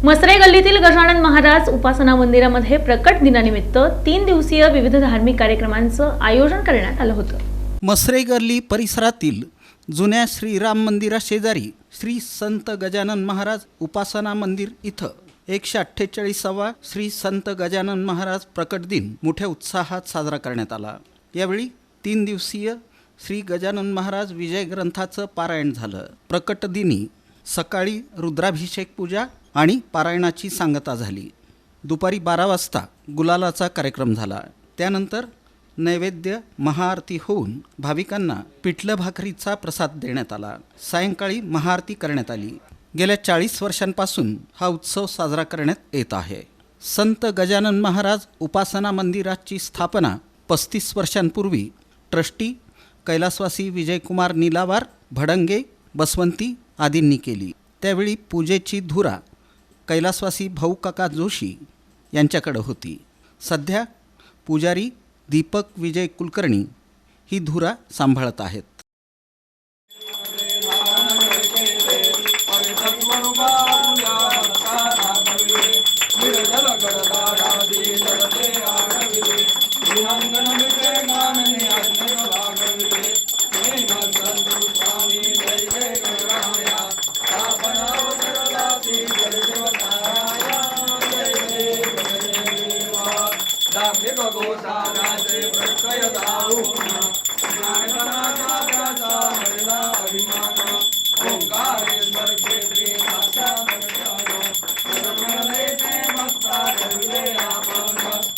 मसरे गल्लीतील गजानन महाराज उपासना मंदिरामध्ये प्रकट दिनानिमित्त 3 दिवसीय विविध धार्मिक कार्यक्रमांचं आयोजन करण्यात आलं होतं। मसरे गल्ली परिसरातील जुन्या श्रीराम मंदिराशेजारी श्री संत गजानन महाराज उपासना मंदिर इथं 148वा श्री संत गजानन महाराज प्रकट दिन मोठ्या उत्साहात साजरा करण्यात आला। यावेळी 3 दिवसीय श्री गजानन महाराज विजय ग्रंथाचं पारायण झालं। प्रकट दिनी सकाळी रुद्राभिषेक पूजा आणि पारायणाची सांगता झाली। दुपारी 12 वाजता गुलालाचा कार्यक्रम झाला। त्यानंतर नैवेद्य महाआरती होऊन भाविकांना पिठलं भाकरीचा प्रसाद देण्यात आला। सायंकाळी महाआरती करण्यात आली। गेल्या 40 वर्षांपासून हा उत्सव साजरा करण्यात येत आहे। संत गजानन महाराज उपासना मंदिराची स्थापना 35 वर्षांपूर्वी ट्रस्टी कैलासवासी विजयकुमार निलावार, भडंगे, बसवंती आदींनी केली। त्यावेळी पूजेची धुरा कैलासवासी भाऊकाका जोशी यांच्याकडे होती। सध्या पुजारी दीपक विजय कुलकर्णी ही धुरा सांभाळत आहेत। भगवता प्रत्यय दाऊ